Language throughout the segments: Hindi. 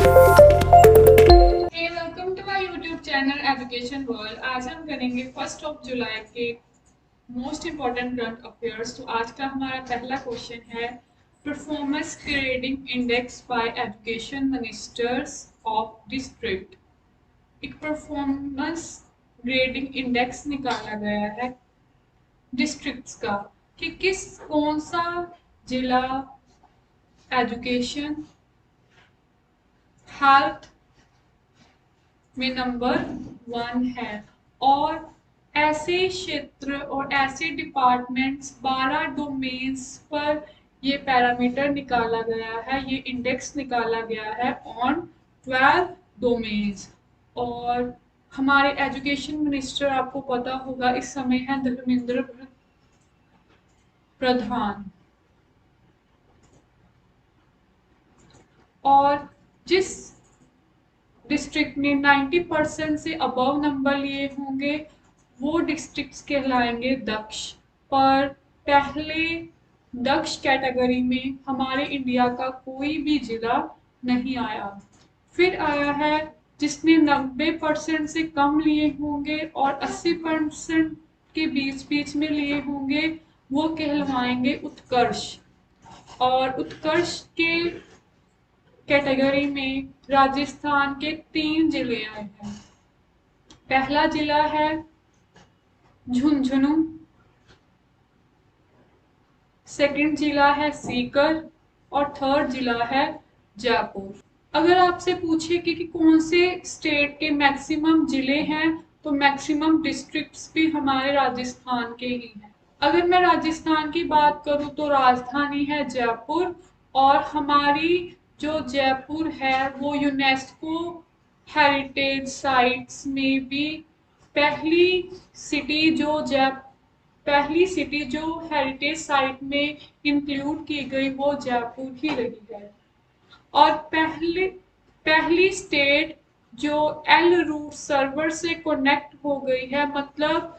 Welcome to my YouTube channel Education World. आज हम करेंगे 1 जुलाई के मोस्ट इम्पॉर्टेंट करंट अफेयर्स। तो आज का हमारा पहला क्वेश्चन है performance grading index bye education ministers of district. एक परफॉर्मेंस ग्रेडिंग इंडेक्स निकाला गया है डिस्ट्रिक्ट्स का कि कौन सा जिला एजुकेशन हेल्थ में नंबर 1 है, और ऐसे क्षेत्र और ऐसे डिपार्टमेंट्स 12 डोमेन्स पर ये पैरामीटर निकाला गया है, ये इंडेक्स निकाला गया है ऑन 12 डोमेन्स। और हमारे एजुकेशन मिनिस्टर आपको पता होगा इस समय है धर्मेंद्र प्रधान। और जिस डिस्ट्रिक्ट ने 90% से अबव नंबर लिए होंगे वो डिस्ट्रिक्ट्स कहलाएंगे दक्ष। पर पहले दक्ष कैटेगरी में हमारे इंडिया का कोई भी जिला नहीं आया। फिर आया है जिसने 90% से कम लिए होंगे और 80% के बीच बीच में लिए होंगे, वो कहलवाएंगे उत्कर्ष। और उत्कर्ष के कैटेगरी में राजस्थान के 3 जिले आए हैं। पहला जिला है झुंझुनू, सेकंड जिला है सीकर और थर्ड जिला है जयपुर। अगर आपसे पूछे कि कौन से स्टेट के मैक्सिमम जिले हैं तो मैक्सिमम डिस्ट्रिक्ट्स भी हमारे राजस्थान के ही हैं। अगर मैं राजस्थान की बात करूं तो राजधानी है जयपुर, और हमारी जो जयपुर है वो यूनेस्को हेरिटेज साइट्स में भी पहली सिटी जो हेरिटेज साइट में इंक्लूड की गई वो जयपुर ही रही है। और पहली स्टेट जो एल रूट सर्वर से कनेक्ट हो गई है, मतलब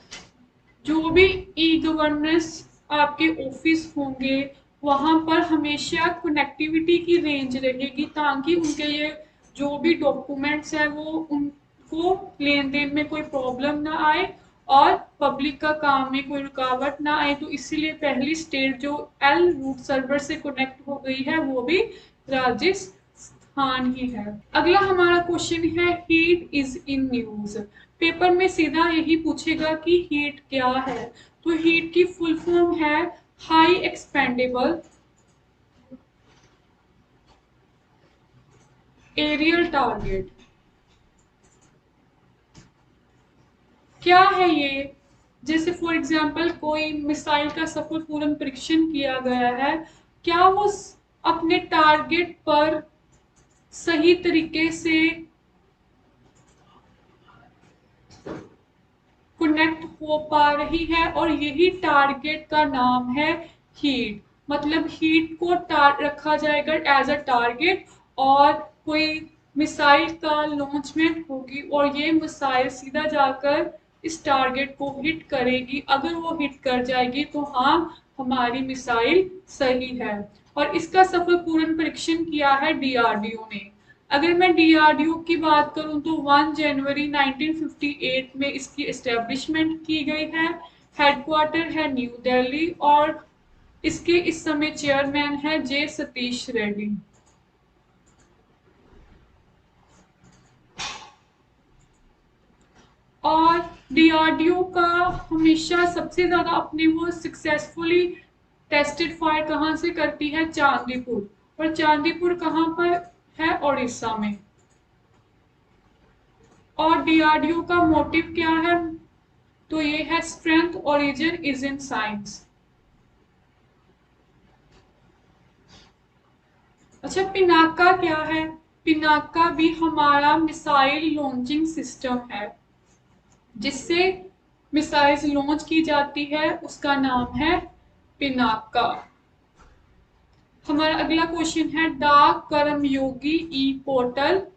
जो भी ई गवर्नेंस आपके ऑफिस होंगे वहां पर हमेशा कनेक्टिविटी की रेंज रहेगी ताकि उनके ये जो भी डॉक्यूमेंट्स है वो उनको लेन देन में कोई प्रॉब्लम ना आए और पब्लिक का काम में कोई रुकावट ना आए। तो इसीलिए पहली स्टेट जो एल रूट सर्वर से कनेक्ट हो गई है वो भी राजस्थान ही है। अगला हमारा क्वेश्चन है heat is in news. Paper में सीधा यही पूछेगा कि हीट क्या है। तो हीट की फुल फॉर्म है हाई एक्सपेंडेबल एरियल टारगेट। क्या है ये? जैसे फॉर एग्जांपल कोई मिसाइल का सफलपूर्ण परीक्षण किया गया है, क्या वो अपने टारगेट पर सही तरीके से कनेक्ट हो पा रही है, और यही टारगेट का नाम है हीट। मतलब हीट को रखा जाएगा एज अ टारगेट, और कोई मिसाइल का लॉन्चमेंट होगी और ये मिसाइल सीधा जाकर इस टारगेट को हिट करेगी। अगर वो हिट कर जाएगी तो हाँ, हमारी मिसाइल सही है। और इसका सफलपूर्ण परीक्षण किया है डीआरडीओ ने। अगर मैं डीआरडीओ की बात करूं तो 1 जनवरी 1958 में इसकी एस्टेब्लिशमेंट की गई है। हेडक्वार्टर है न्यू दिल्ली, और इसके इस समय चेयरमैन है जे सतीश रेड्डी। और डीआरडीओ का हमेशा सबसे ज्यादा अपने वो सक्सेसफुली टेस्टेड फायर कहाँ से करती है? चांदीपुर। और चांदीपुर कहाँ पर है? उड़ीसा में। और डीआरडीओ का मोटिव क्या है? तो ये है strength origin is in science. अच्छा, पिनाका क्या है? पिनाका भी हमारा मिसाइल लॉन्चिंग सिस्टम है, जिससे मिसाइल्स लॉन्च की जाती है, उसका नाम है पिनाका। हमारा अगला क्वेश्चन है डाक कर्मयोगी ई पोर्टल,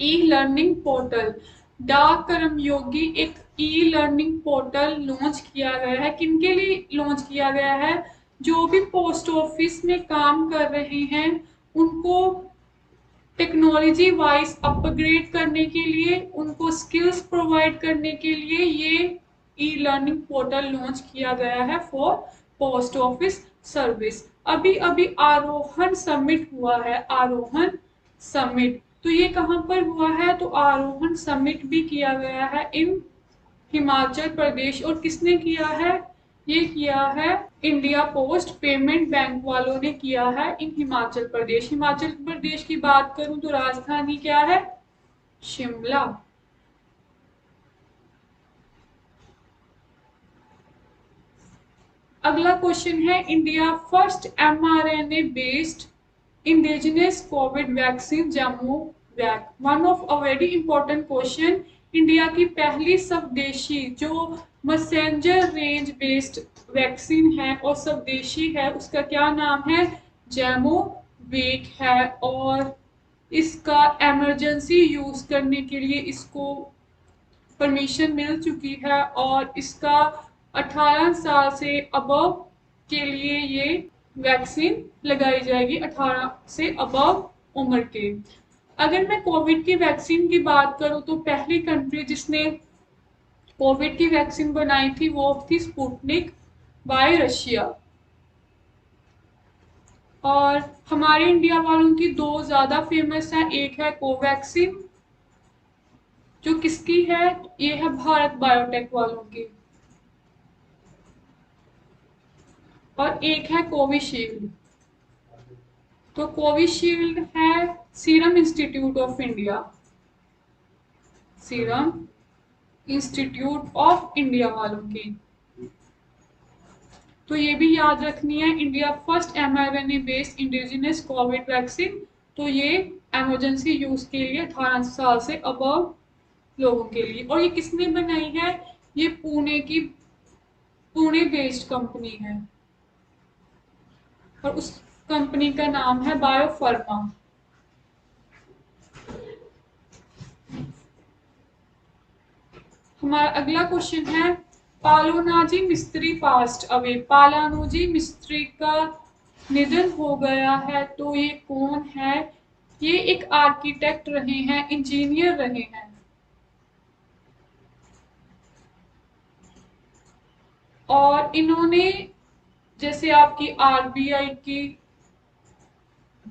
ई लर्निंग पोर्टल। डाक कर्मयोगी एक ई लर्निंग पोर्टल लॉन्च किया गया है। किनके लिए लॉन्च किया गया है? जो भी पोस्ट ऑफिस में काम कर रहे हैं उनको टेक्नोलॉजी वाइज अपग्रेड करने के लिए, उनको स्किल्स प्रोवाइड करने के लिए ये ई लर्निंग पोर्टल लॉन्च किया गया है फॉर पोस्ट ऑफिस सर्विस। अभी अभी आरोहण समिट हुआ है, आरोहण समिट, तो ये कहाँ पर हुआ है, तो आरोहण समिट भी किया गया है इन हिमाचल प्रदेश। और किसने किया है, ये किया है इंडिया पोस्ट पेमेंट बैंक वालों ने किया है इन हिमाचल प्रदेश। हिमाचल प्रदेश की बात करूं तो राजधानी क्या है, शिमला। अगला क्वेश्चन है, India first mRNA based indigenous COVID vaccine Gemcovac, one of a very important question. India की पहली स्वदेशी जो मैसेंजर रेंज बेस्ड वैक्सीन है और स्वदेशी है, उसका क्या नाम है, जैमो वेक है। और इसका इमरजेंसी यूज करने के लिए इसको परमिशन मिल चुकी है और इसका 18 साल से अबव के लिए ये वैक्सीन लगाई जाएगी, 18 से अबव उम्र के। अगर मैं कोविड की वैक्सीन की बात करूं तो पहली कंट्री जिसने कोविड की वैक्सीन बनाई थी वो थी स्पुतनिक बाय रशिया। और हमारे इंडिया वालों की दो ज्यादा फेमस है, एक है कोवैक्सीन जो किसकी है, ये है भारत बायोटेक वालों की, और एक है कोविशील्ड। तो कोविशील्ड है serum institute of India, serum institute of India वालों की। तो ये भी याद रखनी है, India first mRNA based indigenous COVID vaccine, तो ये इमरजेंसी यूज के लिए 18 साल से अबव लोगों के लिए। और ये किसने बनाई है, ये पुणे बेस्ड कंपनी है और उस कंपनी का नाम है बायोफार्मा। हमारा अगला क्वेश्चन है, पालोनाजी मिस्त्री पास्ट अवे, पालानुजी मिस्त्री का निधन हो गया है, तो ये कौन है, ये एक आर्किटेक्ट रहे हैं, इंजीनियर रहे हैं। और इन्होंने जैसे आपकी आरबीआई की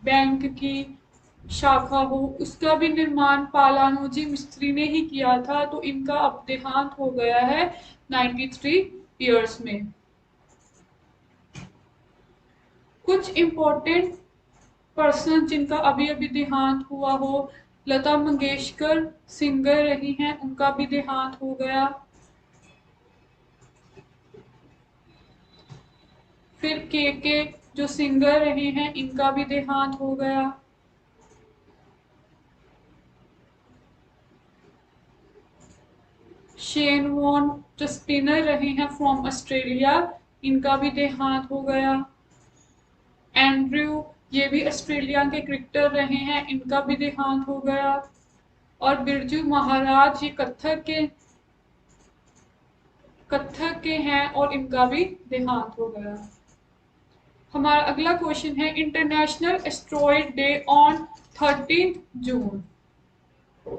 बैंक की शाखा हो उसका भी निर्माण पालानुजी मिस्त्री ने ही किया था, तो इनका अब देहांत हो गया है 93 ईयर्स में। कुछ इंपॉर्टेंट पर्सन जिनका अभी अभी देहांत हुआ हो, लता मंगेशकर सिंगर रही हैं, उनका भी देहांत हो गया। फिर के जो सिंगर रहे हैं, इनका भी देहांत हो गया। शेन वॉन जो स्पिनर रहे हैं फ्रॉम ऑस्ट्रेलिया, इनका भी देहांत हो गया। एंड्रयू ये भी ऑस्ट्रेलिया के क्रिकेटर रहे हैं, इनका भी देहांत हो गया। और बिरजू महाराज ये कथक के हैं और इनका भी देहांत हो गया। हमारा अगला क्वेश्चन है, international asteroid day on 13 June.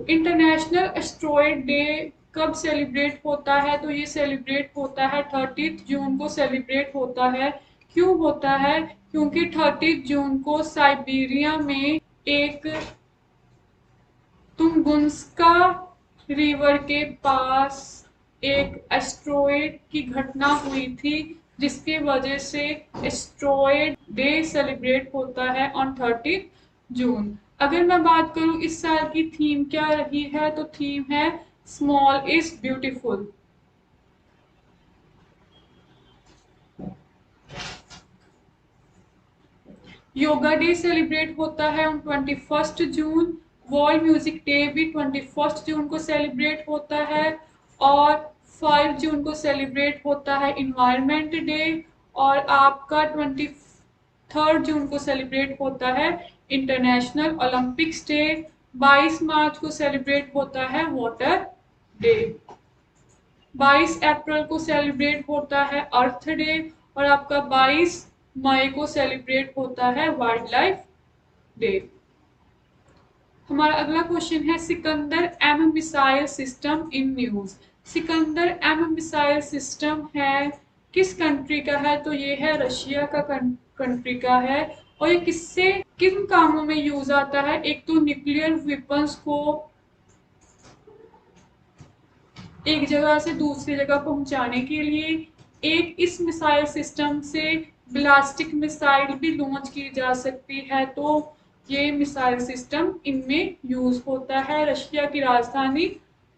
International asteroid day कब सेलिब्रेट होता है, तो ये सेलिब्रेट होता है 30 जून को सेलिब्रेट होता है। क्यों होता है, क्योंकि 30 जून को साइबेरिया में एक तुंगुस्का रिवर के पास एक एस्ट्रॉयड की घटना हुई थी, जिसके वजह से एस्ट्रॉयड डे सेलिब्रेट होता है ऑन 30 जून। अगर मैं बात करूं इस साल की थीम क्या रही है, तो थीम है small is beautiful. Yoga day celebrate होता है on 21 June. World music day भी 21 जून को सेलिब्रेट होता है। और 5 जून को सेलिब्रेट होता है इन्वायरमेंट डे। और आपका 23 जून को सेलिब्रेट होता है इंटरनेशनल ओलंपिक्स डे। 22 मार्च को सेलिब्रेट होता है वाटर डे। 22 अप्रैल को सेलिब्रेट होता है अर्थ डे। और आपका 22 मई को सेलिब्रेट होता है वाइल्ड लाइफ डे। हमारा अगला क्वेश्चन है Sikandar M missile system in news. Sikandar M missile system है किस कंट्री का है? तो ये है रशिया का कंट्री का है। और ये किससे किन कामों में यूज आता है? एक तो न्यूक्लियर वेपन्स को एक जगह से दूसरी जगह पहुंचाने के लिए, एक इस मिसाइल सिस्टम से ब्लास्टिक मिसाइल भी लॉन्च की जा सकती है। तो ये मिसाइल सिस्टम इनमें यूज होता है। रशिया की राजधानी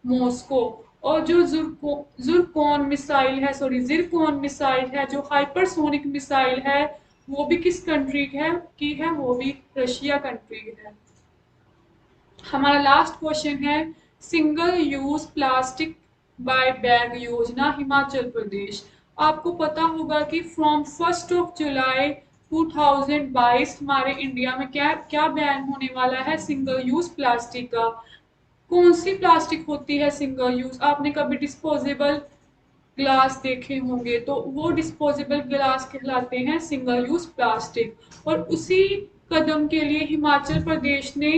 मॉस्को। और जो जुरकॉन मिसाइल है, सॉरी जिरकॉन मिसाइल है, जो हाइपरसोनिक मिसाइल है, वो भी किस कंट्री है? वो भी रशिया कंट्री है। हमारा लास्ट क्वेश्चन है single use plastic buy back योजना हिमाचल प्रदेश। आपको पता होगा कि फ्रॉम 1 जुलाई 2022 हमारे इंडिया में क्या क्या बैन होने वाला है? सिंगल यूज प्लास्टिक का। कौन सी प्लास्टिक होती है सिंगल यूज? आपने कभी डिस्पोजेबल ग्लास देखे होंगे, तो वो डिस्पोजेबल ग्लास कहलाते हैं सिंगल यूज प्लास्टिक। और उसी कदम के लिए हिमाचल प्रदेश ने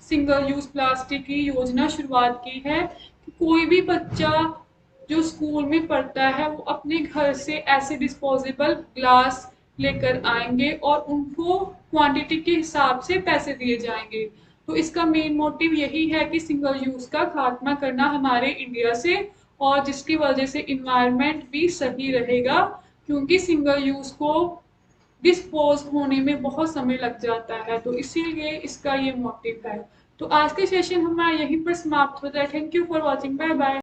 सिंगल यूज प्लास्टिक की योजना शुरुआत की है कि कोई भी बच्चा जो स्कूल में पढ़ता है वो अपने घर से ऐसे डिस्पोजेबल ग्लास लेकर आएंगे और उनको क्वांटिटी के हिसाब से पैसे दिए जाएंगे। तो इसका मेन मोटिव यही है कि सिंगल यूज का खात्मा करना हमारे इंडिया से, और जिसकी वजह से इन्वायरमेंट भी सही रहेगा, क्योंकि सिंगल यूज को डिस्पोज होने में बहुत समय लग जाता है। तो इसीलिए इसका ये मोटिव है। तो आज का सेशन हमारा यहीं पर समाप्त होता है। Thank you for watching. Bye bye.